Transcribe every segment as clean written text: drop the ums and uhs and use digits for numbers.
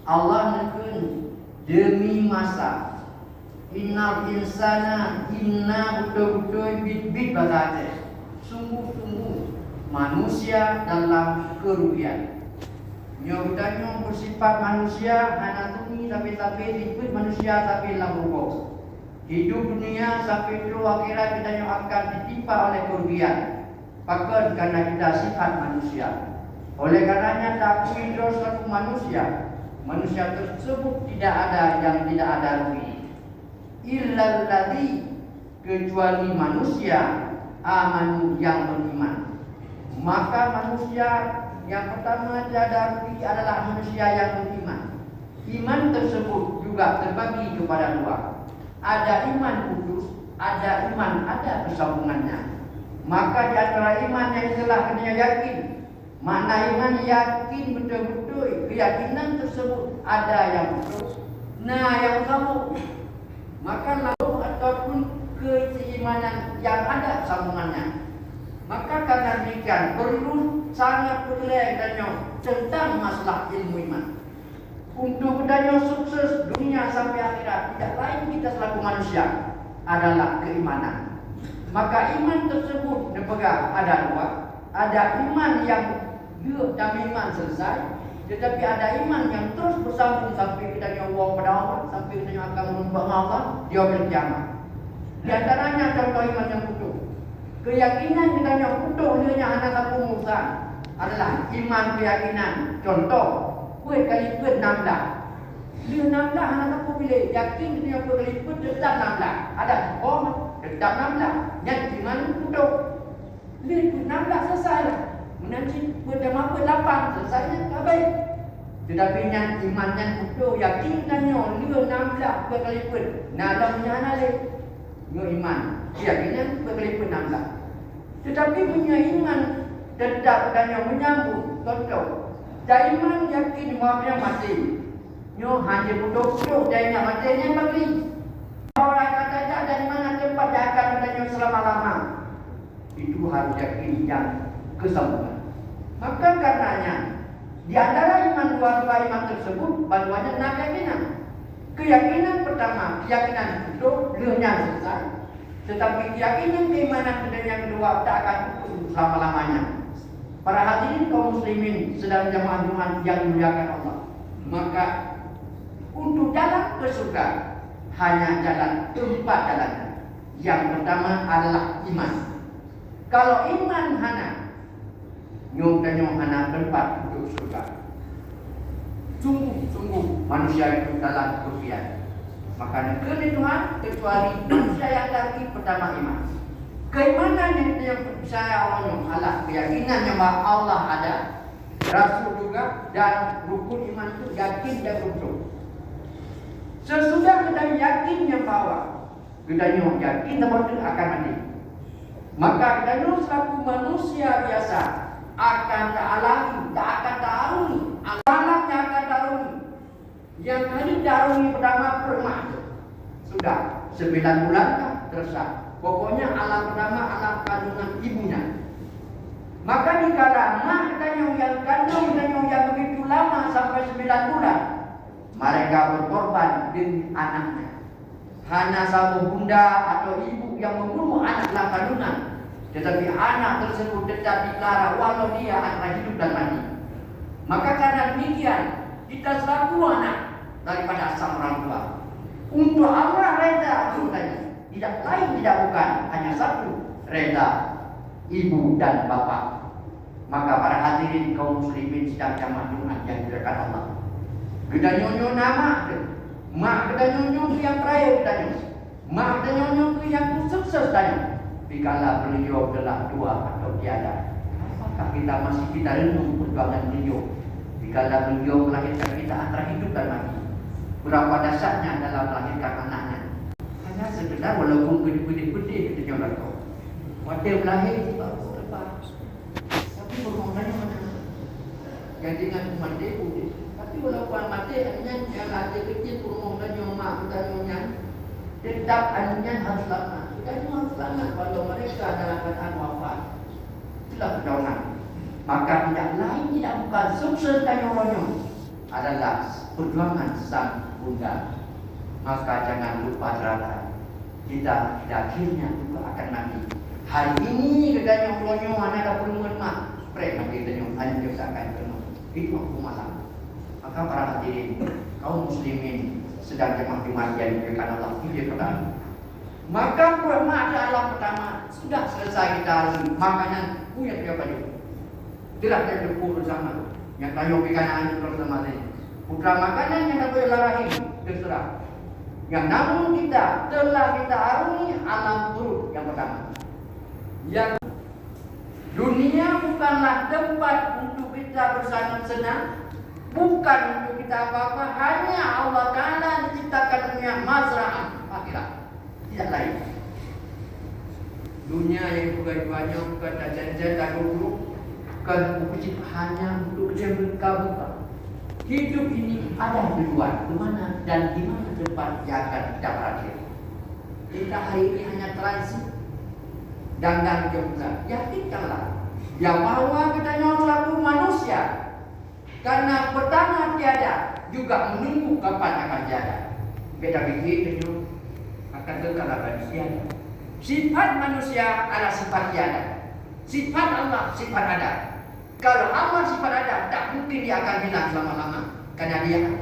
Allah neken demi masa. Innal insana inna betul-betul bit-bit bahasa. Sungguh-sungguh manusia dalam kerugian. Nyo bertanya bersifat manusia anatomi sampai sifat manusia sampai labuh. Hidup dunia sampai itu akhirat kita yang akan ditimpa oleh kerugian. Bahkan karena kita sifat manusia. Oleh karenanya tak hidup selaku manusia. Manusia tersebut tidak ada yang tidak ada rugi. Illal ladzi kecuali manusia amanu yang beriman. Maka manusia yang pertama tiada rugi adalah manusia yang beriman. Iman tersebut juga terbagi kepada dua. Ada iman kudus, ada iman ada kesambungannya. Maka di antara iman yang telah kena yakin, mana iman yakin betul-betul keyakinan tersebut ada yang betul, nah yang kamu maka lalu ataupun keimanan yang ada sambungannya. Maka karena demikian perlu sangat perlu tentang masalah ilmu iman. Untuk kita sukses dunia sampai akhirat, tidak lain kita selaku manusia adalah keimanan. Maka iman tersebut dipegang ada dua. Ada iman yang iman selesai, tetapi ada iman yang terus bersambung sampai kita nyawang pada Allah, sampai kita akan menumpang Allah di yaumil kiamat. Di antaranya contoh iman yang utuh. Keyakinan kita yang utuh hanya anak satu Musa adalah iman keyakinan. Contoh, kue kali pun 16. Dia 16 anak satu pilih yakin dia kali pun tetap 16. Ada tetap 16. Yang iman utuh. Dia 16 selesai lah. Menanti berdama 8 selesainya tak baik. Tetapi yang iman yang utuh yakin tanya dia 16 kali pun. Nalamnya analih. Dia iman. Keyakinan berkali pun 16. Tetapi punya iman tetap dan yang menyambung. Contoh, iman yakin bahawa mati. Nyo hanya butuh-butuh dia ingat matinya bagi. Orang kata tak ada di mana tempat dia akan bertanya selama-lama. Itu harus yakin yang kesambungan. Maka karenanya di antara dua iman tersebut bantuannya 6 keyakinan. Keyakinan pertama, keyakinan itu dunia selesai. Tetapi keyakinan keimanan yang kedua tak akan putus selama-lamanya. Para hadirin kaum muslimin sedang jamaah Jumat yang dimuliakan Allah. Maka untuk jalan ke surga hanya jalan 4 jalan. Yang pertama adalah iman. Kalau iman hana nyong hana tempat untuk surga. Sungguh manusia itu dalam kerugian. Maka kena Tuhan kecuali manusia yang tadi pertama iman. Keimanan yang percaya Allah, keyakinan yang bahwa Allah ada, Rasul juga, dan rukun iman itu yakin dan betul. Sesudah kita yakin yang bahwa kita yakin betul akan mati, maka kita selaku manusia biasa akan tak alami, tak akan tarungi, alamnya akan tarungi. Yang kali tarungi pertama permah sudah 9 bulan tersah. Pokoknya alam pertama alam kandungan ibunya. Maka dikala mak kita yang kandung dan yang begitu lama sampai 9 bulan, mereka berkorban demi anaknya. Hanya satu bunda atau ibu yang membunuh anak dalam kandungan, tetapi anak tersebut tetap diklara walau dia antara hidup dan mati. Maka karena demikian kita selaku anak daripada sang orang tua, untuk Allah reda surganya. Tidak lain tidak bukan hanya satu, reda ibu dan bapa. Maka para hadirin kaum muslimin sedang jamaah Jumat yang dimuliakan Allah. Kita nyonyo nama, mak kita nyonyo yang terakhir kita nyonyo, mak kita nyonyo yang sukses tanya. Dikala beliau telah tua atau tiada, apakah kita masih kita renung perjuangan beliau? Dikala beliau melahirkan kita antara hidup dan mati, berapa dasarnya dalam melahirkan anaknya? Hanya sekedar walaupun putih-putih kita jangan tahu. Waktu melahir lepas. Tapi berhubungannya mana? Yang dengan mati putih. Tapi walaupun mati hanya yang ada kecil berhubungannya mak kita nyonya. Tetap anaknya harus lama. Kita harus lama kalau mereka dalam keadaan wafat. Itulah perjuangan. Maka tidak lain tidak bukan sukses dan nyolonyo adalah perjuangan sang bunda. Maka jangan lupa saudara, kita akhirnya juga akan mati. Hari ini katanya ulonyo ada perluan mak, spray mati katanya hanya kita akan penuh. Itu aku malam. Maka para hadirin, kaum muslimin sedang jemaah kematian karena Allah pilih pertama. Maka pada alam pertama sudah selesai kita hari makanan punya dia baju. Tidak ada cukup bersama. Yang tayo pikanaan bersama ini. Putra makanan yang tak boleh larahi terserah. Yang namun telah kita arungi alam turut yang pertama. Yang dunia bukanlah tempat untuk kita bersenang-senang, bukan untuk kita apa-apa, hanya Allah Ta'ala menciptakan dunia mazra'ah akhirat, tidak lain. Dunia yang bukan-bukannya bukan jajan tak dulu, bukan untuk hanya untuk buka. Hidup ini ada tujuan kemana dan di mana tempat yang akan kita berakhir. Kita hari ini hanya transit dan juga yakinkanlah yang bahwa kita selaku manusia, karena pertama tiada juga menunggu kapan akan tiada. Beda begitu akan kekal abadi tiada. Sifat manusia adalah sifat tiada. Sifat Allah sifat ada. Kalau Allah sifat ada, tak mungkin dia akan hilang selama-lama karena dia ada.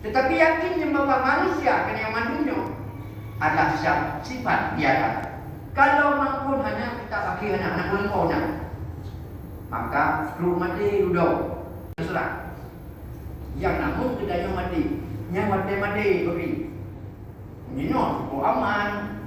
Tetapi yakinnya bahwa manusia karena yang manusia adalah sifat tiada. Kalau maupun hanya kita pakai anak lengkaunya, maka suruh mati duduk terserah. Yang namun kita mati, yang mati beri. Minum, aman.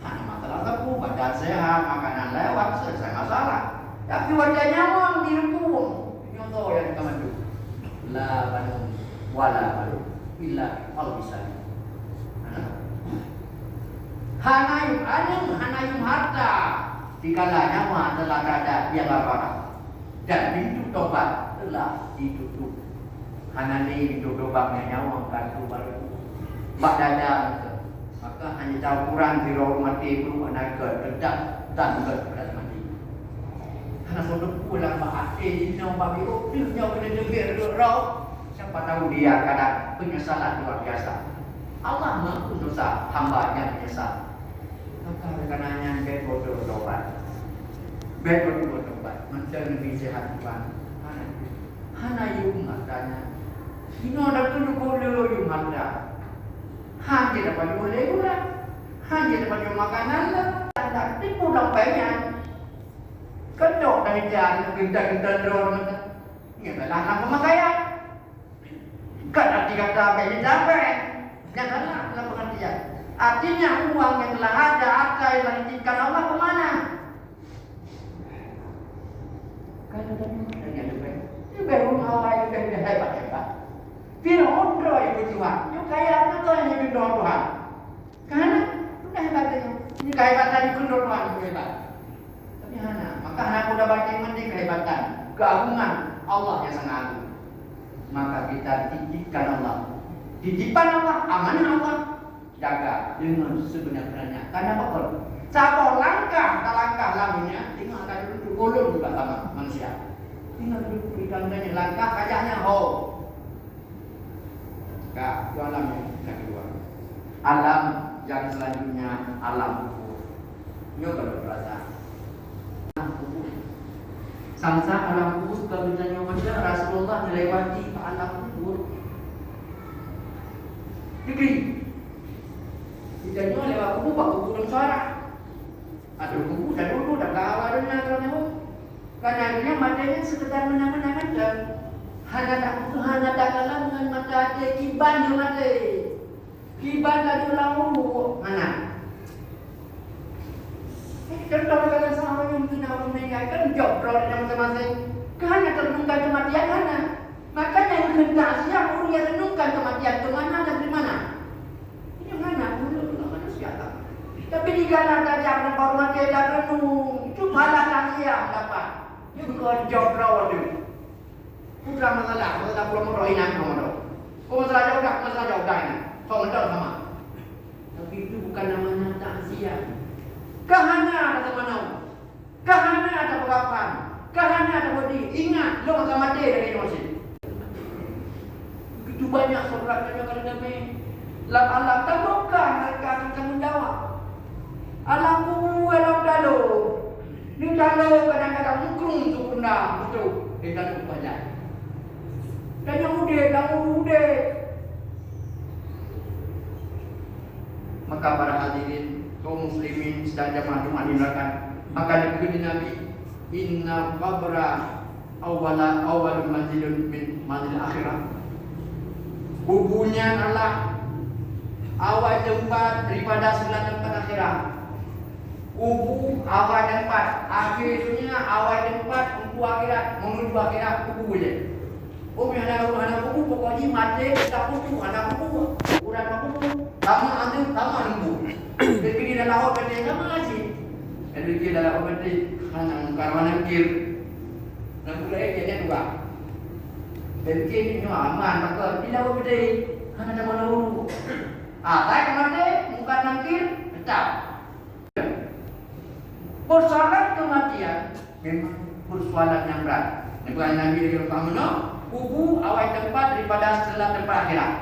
Hanya masalah aku, badan sehat, makanan lewat, selesai masalah. Tapi wajah nyawang dirempung. Contoh yang kita mandu. La banun wala balu illa al-bisani. Hanayum harta dikala nyawa telah ada yang larang dan pintu tobat telah ditutup. Hanani pintu tobatnya nyawa kartu baru bak dada maka hanya tahu kurang di roh mati perlu naga dedak dan berat mati. Hana sodok pulang bak ati nyawa babiru nyawa kena debir roh. Siapa tahu dia kadang penyesalan luar biasa. Allah mengampuni dosa hamba yang menyesal. Maka rekananya betul tobat. Betul tobat. Mencari lebih sehat Tuhan. Hana yung matanya. Ino ada tu dulu yung mata. Hanya dapat boleh gula. Hanya dapat yung makanan lah. Tak tipu lang banyak. Kedok dari jalan kita drone. Ini adalah anak pemakaian. Kan arti kata banyak capek. Janganlah dalam pengertian. Artinya uang yang telah ada, harta yang menitipkan Allah kemana? Kalau tadi itu baru awal yang hebat. Fir'aun doa ibu Tuhan. Yuk kaya apa tuh yang ibu doa Tuhan? Karena sudah hebat itu. Ini kehebatan ibu doa Tuhan itu hebat. Tapi hana, maka anak udah baca mending kehebatan, keagungan Allah yang sangat agung. Maka kita titipkan Allah. Titipan Allah, amanah Allah. Jaga dengan sebenarnya. Karena apa? Cabang langkah lamunya, tinggal akan duduk golong juga sama manusia. Tinggal duduk di dalamnya langkah kajaknya ho. Enggak, itu alam yang kedua. Alam yang selanjutnya alam kubur. Ini kalau berasa. Alam kubur. Samsa alam kubur kalau ditanya manusia Rasulullah melewati alam kubur. Jadi Dijadinya lewat kubu, pak kubu dan suara. Ada kubu dan dulu dan kawarnya kerana karena akhirnya matanya sekedar menang-menang dan hanya tak kalah dengan mata dia kiban yang mati. Kiban lagi lalu mana? Contoh kata sama yang kita meninggalkan job roh yang masing-masing. Karena terbuka kematian mana? Makanya yang hendak siap orang yang renungkan kematian kemana dan di mana? Ini mana? Tapi di kanan tajam dan baru mati dan renung itu malah kasihan dapat. Ini bukan job raw tu. Bukan masalah pulang roh inan kamu. Kau masalah jauh dah ini. Kau mental sama. Tapi itu bukan namanya takziah. Kahana ada mana? Kahana ada pekapan. Kahana ada bodi. Ingat, lo akan mati dari masjid. Begitu banyak suratnya kalau Nabi. Lam alam tamukan mereka akan tanggung jawab. Alam kubur, alam dalu. Ni dalu kadang-kadang mungkrung tu benda betul. Dia dalu banyak. Dan yang muda. Maka para hadirin kaum muslimin sedang jamaah Jumat dimulakan. Maka diberi Nabi, inna qabra awal manzilun min manzil akhirah. Kuburnya adalah awal tempat daripada segala tempat akhirat. Kubur awal tempat, akhirnya awal tempat untuk akhirat, menuju akhirat kubur je. Oh, ada kubur pokoknya mati tak kubur, ada kubur, urang kubur. Sama lembu. Jadi dalam laut berarti sama aja. Jadi dalam laut berarti hanya karwana kir. Lembu lain jadi dua. Dan kini aman maka bila berarti hanya sama lembu. Saya kemati bukan nangkir pecah. Persoalan kematian memang persoalan yang berat. Nabi Nabi Muhammad kubur awal tempat daripada setelah tempat akhirat.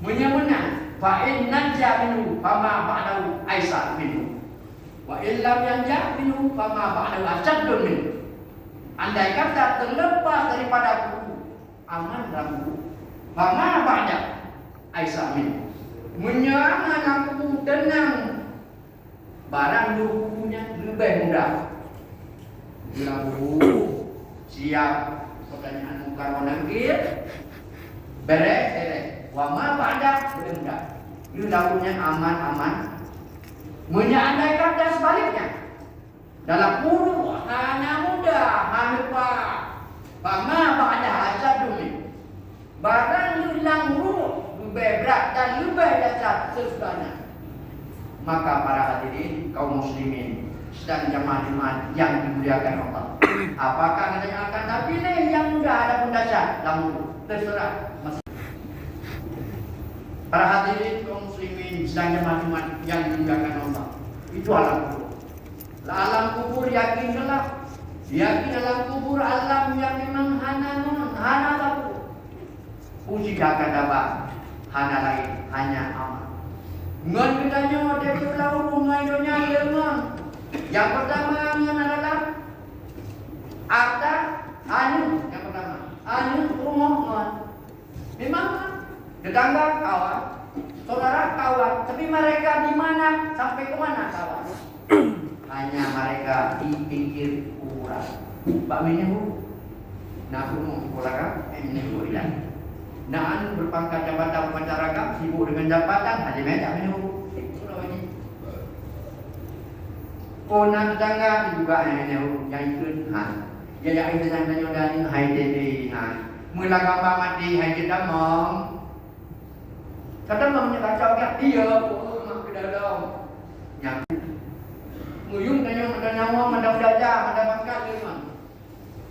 Menyamanya fa in najja minhu fama ba'dahu aisar minhu wa in lam yanja minhu fama ba'dahu asaddun minhu. Andai kata terlepas daripada kubur aman dalam kubur, fama ba'da aisar minhu. Menyerang anak kubur tenang, barang di kuburnya lebih mudah. Bila kubur siap pertanyaan mungkar wa nakir beres. Wama pada benda itu lakunya aman. Menyandai kata sebaliknya dalam kubur hanya mudah, hanya wama pada asal dunia barang hilang ruh lebih berat dan lebih dasar sesudahnya. Maka para hadirin kaum muslimin sedang jamaah Jumat yang dimuliakan Allah, apakah yang akan terpilih yang mudah ada pun dasar lalu terserah. Para hadirin kaum muslimin sedang jemaah Jumat yang dimuliakan Allah, itu alam kubur. Alam kubur yakinlah, yakin alam kubur alam yang memang hana tahu. Puji akan dapat hana lain hanya aman. Ngan kitanya dia pulau rumah dunia lengan. Yang pertama adalah harta anu yang pertama anu rumah ngan. Memang tetangga kawan, saudara kawan, tapi mereka di mana sampai ke mana kawan? Hanya mereka di pinggir kuburan. Pak Menehu, nak umum kolaka, Menehu hilang. Nak anu berpangkat jabatan masyarakat, sibuk dengan jabatan, hanya meja Menehu. Itu lagi. Oh, nak tetangga juga Menehu yang ikut. Ya itu tanya dari hai dede. Mula gambar mati hai kita mong. Kadang mamanya kacau kat dia, mak ke dalam. Yang muyung tanya nyawa, ada belajar, ada bakat dia.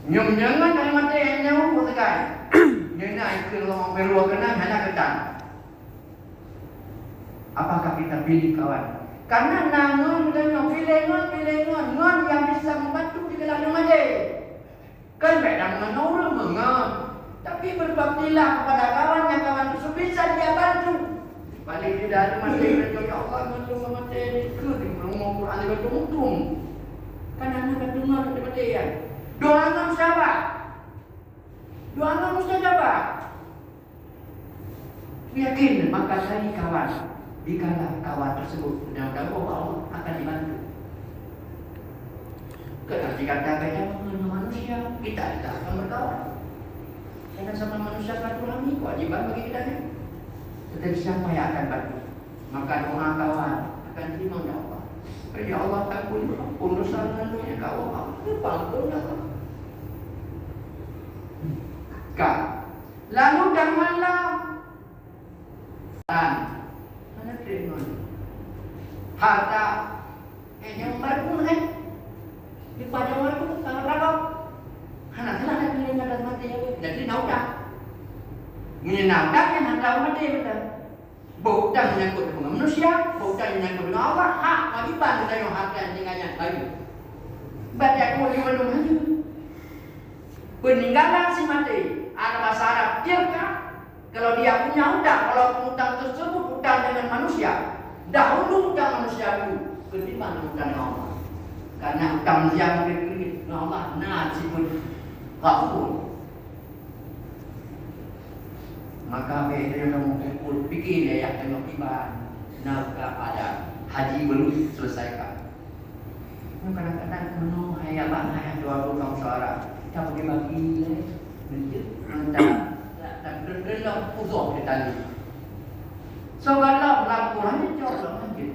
Nyum jangan tanya mati nyawa pun tekan. Dia nak ikut orang berua kena hanya ketan. Apakah kita pilih kawan? Karena nangon tanya pilih ngon yang bisa membantu di dalam mati. Kan bedang menurut mengon. Tapi berbaktilah kepada kawan itu bisa dia bantu. Balik di dalam mati ya Allah menunggu mati ke di rumah Quran itu untung. Kan anak ketungan di mati ya. Doa mustajab. Yakin maka cari kawan. Dikala kawan tersebut mudah-mudahan Allah akan dibantu. Kerana jika kata manusia kita akan berkawan. Karena sama manusia silaturahmi kewajiban bagi kita ni. Tetapi siapa yang akan bantu? Maka doa kawan akan terima oleh Allah. Ya Allah ampun dosa lalunya kawan. Ampun ya Allah. Lalu janganlah mana terima harta yang baru di pada waktu sangat rakam. Anak telah nak pilih pada mati jadi naudah. Menyenangkan yang hendak mati betul. Bukan menyangkut dengan manusia, bukan menyangkut dengan Allah. Hak wajiban kita yang harta yang tinggalnya bayu. Baca kewajiban hanya peninggalan si mati. Ada bahasa Arab tilka Kalau dia punya hutang, kalau hutang tersebut hutang dengan manusia, dahulu hutang manusia dulu ketimbang hutang dengan Allah. Karena hutang yang kredit dengan Allah nasibun ghafur. Maka bila kamu kumpul fikir ya tengok iman nafkah ada haji belum selesaikan. Kadang-kadang menung hayat bahaya dua kaum suara kita bagi-bagi mentah dan gelap uzur di tali. So kalau laporannya jauh lanjut.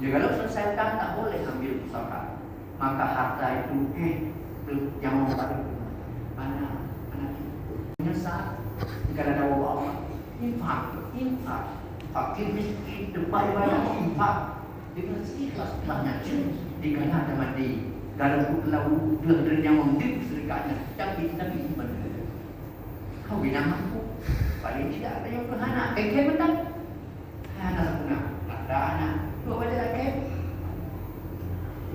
Jadi kalau selesai hutang tak boleh ambil usaha. Maka harta itu yang mau pada anak menyesal jika ada wabah Allah. Infak, fakir miskin terbayar infak dengan ikhlas banyak jika ada mati. Kalau lalu belah yang memiliki serikatnya, tapi benar. Kau bilang mampu, paling tidak ada yang berhana. Kek betul. Anak punya, ada anak, dua baca lagi.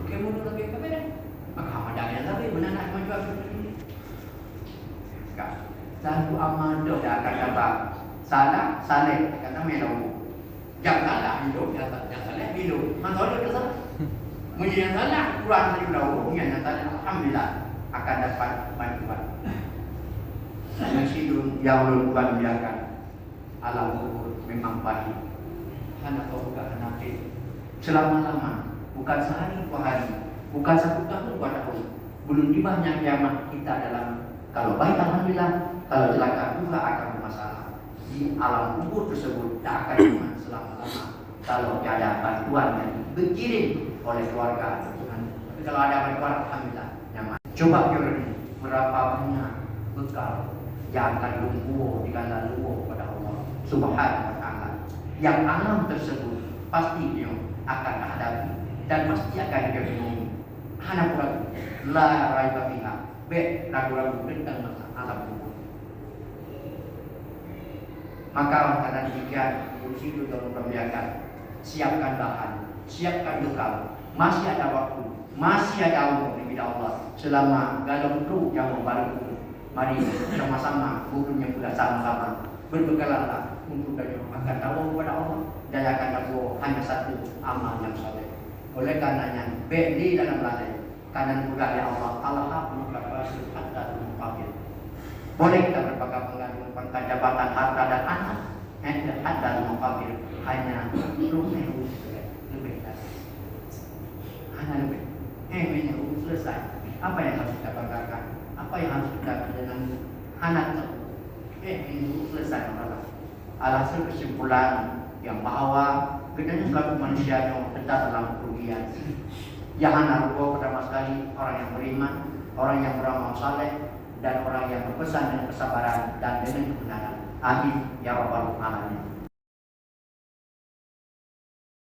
Oke, mundur lagi ke mana? Maka ada yang lagi benar nak menjual ini. Satu amal doa akan dapat salah, saleh kata melayu. Yang salah hidup, yang saleh hidup. Mana ada kesalahan? Mungkin yang salah kurang dari dahulu, yang salah alhamdulillah akan dapat bantuan. Masjidun yang luar biasa alam kubur memang pahit. Hanya kau bukan nanti selama-lama, bukan sehari dua hari, bukan satu tahun dua tahun. Belum tibanya kiamat kita dalam kalau baik alhamdulillah, kalau celaka juga akan bermasalah. Di alam kubur tersebut tak akan cuma selama-lama. Kalau ada bantuan yang dikirim oleh keluarga Tuhan. Tapi kalau ada bantuan alhamdulillah nyaman. Coba kira berapa banyak bekal yang akan lumpuh dikala lumpuh pada Allah Subhanahu wa taala. Yang alam tersebut pasti dia akan hadapi dan pasti akan dia bingung. Hana pula la raiba fiha. Ragu-ragu tentang alam kubur. Maka karena demikian kursi itu dalam pembiakan. Siapkan bahan, siapkan bekal. Masih ada waktu, masih ada umur di bidang Allah. Selama galau itu yang membaru. Mari sama-sama bukunya sudah sama-sama berbekalanlah untuk akan tahu kepada Allah dan akan tahu hanya satu amal yang saleh. Oleh karenanya beli dalam lalai kanan budaya Allah Allah mengkafir hatta mengkafir. Boleh kita berbagai mengandung pangkat jabatan harta dan anak hatta mengkafir hanya rumah lebih dari hanya lebih ini selesai. Apa yang harus kita banggakan? Apa yang harus kita dengan anak ini selesai masalah. Alhasil kesimpulan yang bahwa bedanya kalau manusia yang tetap dalam kerugian. Jangan lupa pertama sekali orang yang beriman, orang yang beramal saleh dan orang yang berpesan dengan kesabaran dan dengan kebenaran. Amin ya rabbal alamin.